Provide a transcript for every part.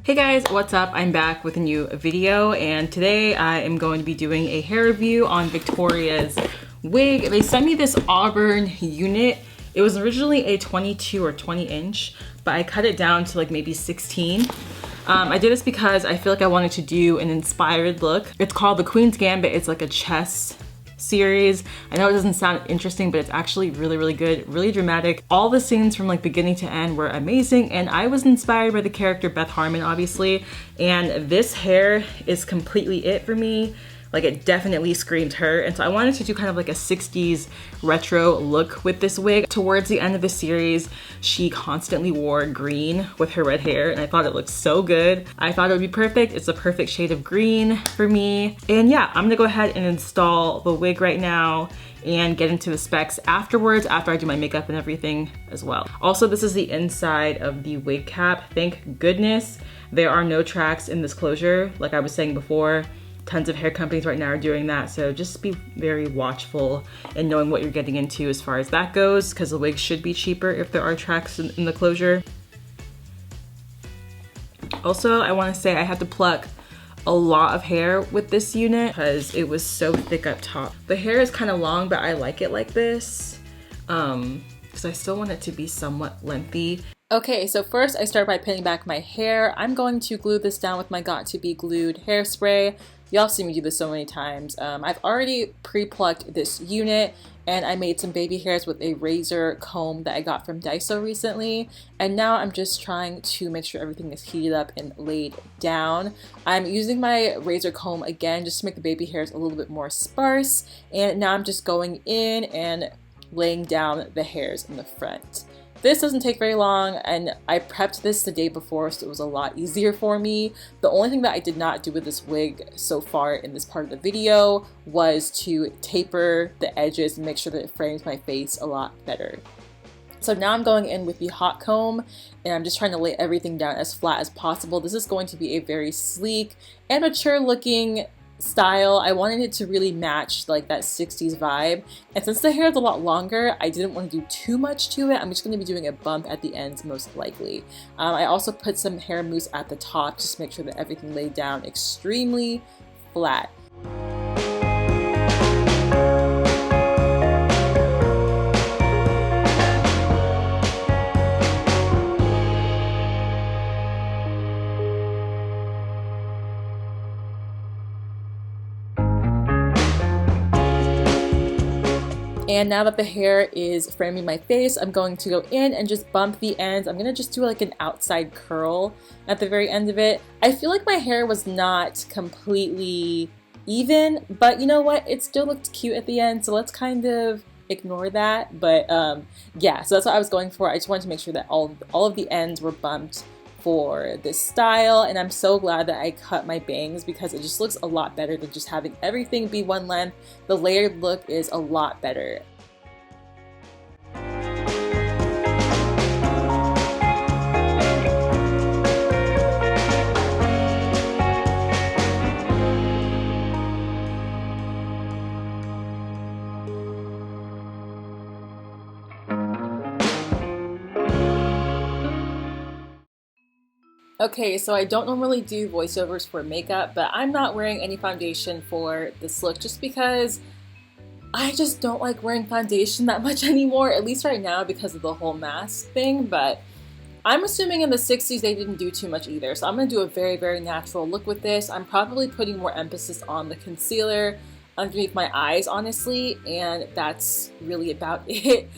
Hey guys, what's up? I'm back with a new video, and today I am going to be doing a hair review on Victoria's wig. They sent me this Auburn unit. It was originally a 22 or 20 inch, but I cut it down to like maybe 16. I did this because I feel like I wanted to do an inspired look. It's called the Queen's Gambit. It's like a chess series. I know it doesn't sound interesting, but it's actually really good, really dramatic. All the scenes from like beginning to end were amazing, and I was inspired by the character Beth Harmon, obviously, and this hair is completely it for me. Like, it definitely screamed her, and so I wanted to do kind of like a 60s retro look with this wig. Towards the end of the series, she constantly wore green with her red hair, and I thought it looked so good. I thought it would be perfect. It's the perfect shade of green for me. And yeah, I'm gonna go ahead and install the wig right now and get into the specs afterwards, after I do my makeup and everything as well. Also, this is the inside of the wig cap. Thank goodness there are no tracks in this closure. Like I was saying before, tons of hair companies right now are doing that, so just be very watchful and knowing what you're getting into as far as that goes, because the wig should be cheaper if there are tracks in the closure. Also, I want to say I had to pluck a lot of hair with this unit because it was so thick up top. The hair is kind of long, but I like it like this because I still want it to be somewhat lengthy. Okay, so first I start by pinning back my hair. I'm going to glue this down with my Got To Be Glued hairspray. Y'all see me do this so many times. I've already pre-plucked this unit, and I made some baby hairs with a razor comb that I got from Daiso recently. And now I'm just trying to make sure everything is heated up and laid down. I'm using my razor comb again just to make the baby hairs a little bit more sparse. And now I'm just going in and laying down the hairs in the front. This doesn't take very long, and I prepped this the day before, so it was a lot easier for me. The only thing that I did not do with this wig so far in this part of the video was to taper the edges and make sure that it frames my face a lot better. So now I'm going in with the hot comb, and I'm just trying to lay everything down as flat as possible. This is going to be a very sleek and mature looking style. I wanted it to really match like that 60s vibe, and since the hair is a lot longer, I didn't want to do too much to it. I'm just going to be doing a bump at the ends most likely. I also put some hair mousse at the top just to make sure that everything laid down extremely flat. And now that the hair is framing my face, I'm going to go in and just bump the ends. I'm gonna just do like an outside curl at the very end of it. I feel like my hair was not completely even, but you know what? It still looked cute at the end, so let's kind of ignore that. But yeah, so that's what I was going for. I just wanted to make sure that all of the ends were bumped for this style, and I'm so glad that I cut my bangs because it just looks a lot better than just having everything be one length. The layered look is a lot better. Okay, so I don't normally do voiceovers for makeup, but I'm not wearing any foundation for this look just because I just don't like wearing foundation that much anymore, at least right now because of the whole mask thing. But I'm assuming in the 60s they didn't do too much either, so I'm going to do a very natural look with this. I'm probably putting more emphasis on the concealer underneath my eyes, honestly, and that's really about it.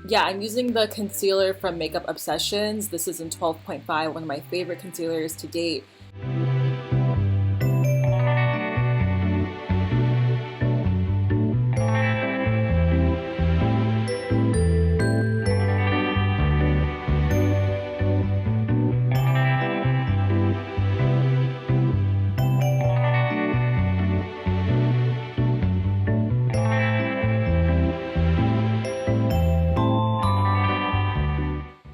Yeah, I'm using the concealer from Makeup Obsessions. This is in 12.5, one of my favorite concealers to date.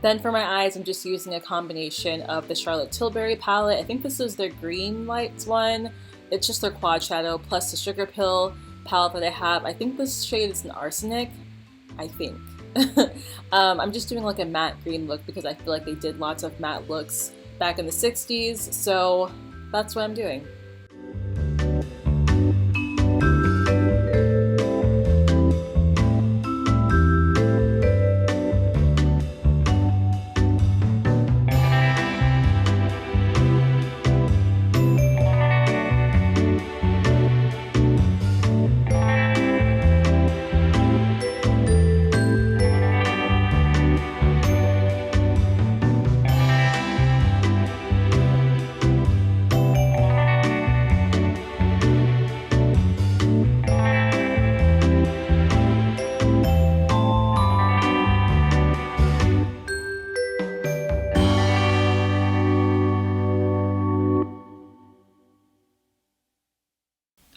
Then for my eyes, I'm just using a combination of the Charlotte Tilbury palette. I think this is their Green Lights one. It's just their quad shadow plus the Sugar Pill palette that I have. I think this shade is an Arsenic, I think. I'm just doing like a matte green look because I feel like they did lots of matte looks back in the 60s, so that's what I'm doing.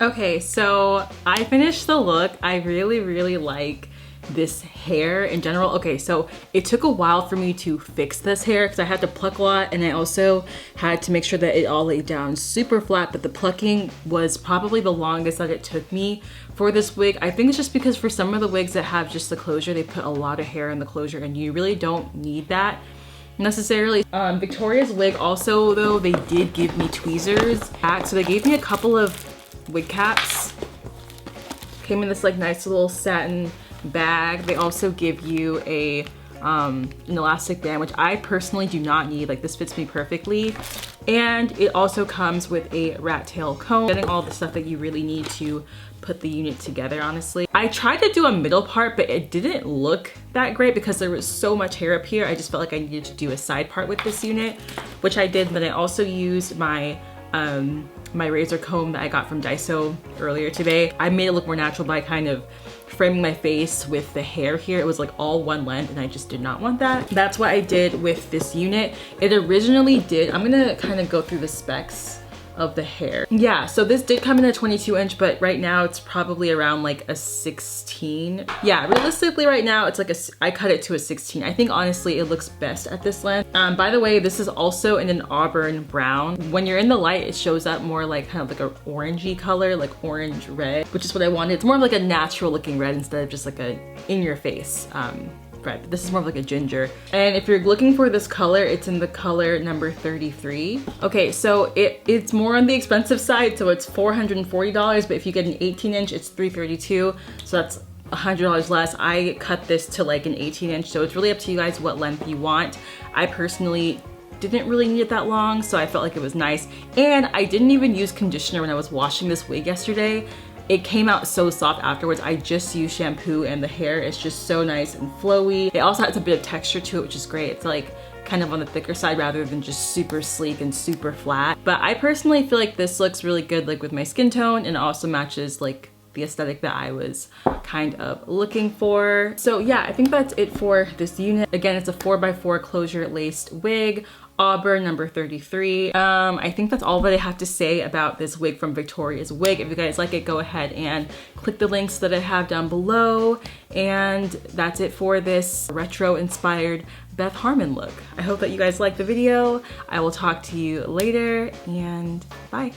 Okay, so I finished the look. I really like this hair in general. Okay, so it took a while for me to fix this hair because I had to pluck a lot, and I also had to make sure that it all laid down super flat, but the plucking was probably the longest that it took me for this wig. I think it's just because for some of the wigs that have just the closure, they put a lot of hair in the closure, and you really don't need that necessarily. Victoria's wig also, though, they did give me tweezers back, so they gave me a couple of wig caps. Came in this like nice little satin bag. They also give you a an elastic band, which I personally do not need. Like, this fits me perfectly. And it also comes with a rat tail comb, getting all the stuff that you really need to put the unit together, honestly. I tried to do a middle part, but it didn't look that great because there was so much hair up here. I just felt like I needed to do a side part with this unit, which I did. But I also used my my razor comb that I got from Daiso earlier today. I made it look more natural by kind of framing my face with the hair here. It was like all one length, and I just did not want that. That's what I did with this unit. It originally did, I'm gonna kind of go through the specs of the hair. Yeah, so this did come in a 22 inch, but right now it's probably around like a 16. Yeah, realistically right now it's like I cut it to a 16. I think honestly it looks best at this length. By the way, this is also in an Auburn brown. When you're in the light, it shows up more like kind of like an orangey color, like orange red, which is what I wanted. It's more of like a natural looking red instead of just like a in your face red. This is more of like a ginger. And if you're looking for this color, it's in the color number 33. Okay, so it's more on the expensive side, so it's $440, but if you get an 18 inch, it's $332, so that's $100 less. I cut this to like an 18 inch, so it's really up to you guys what length you want. I personally didn't really need it that long, so I felt like it was nice. And I didn't even use conditioner when I was washing this wig yesterday. It came out so soft afterwards. I just used shampoo, and the hair is just so nice and flowy. It also has a bit of texture to it, which is great. It's like kind of on the thicker side rather than just super sleek and super flat. But I personally feel like this looks really good like with my skin tone, and it also matches like the aesthetic that I was kind of looking for. So yeah, I think that's it for this unit. Again, it's a 4x4 closure laced wig, Auburn number 33. I think that's all that I have to say about this wig from Victoria's Wig. If you guys like it, go ahead and click the links that I have down below. And that's it for this retro inspired Beth Harmon look. I hope that you guys liked the video. I will talk to you later, and bye.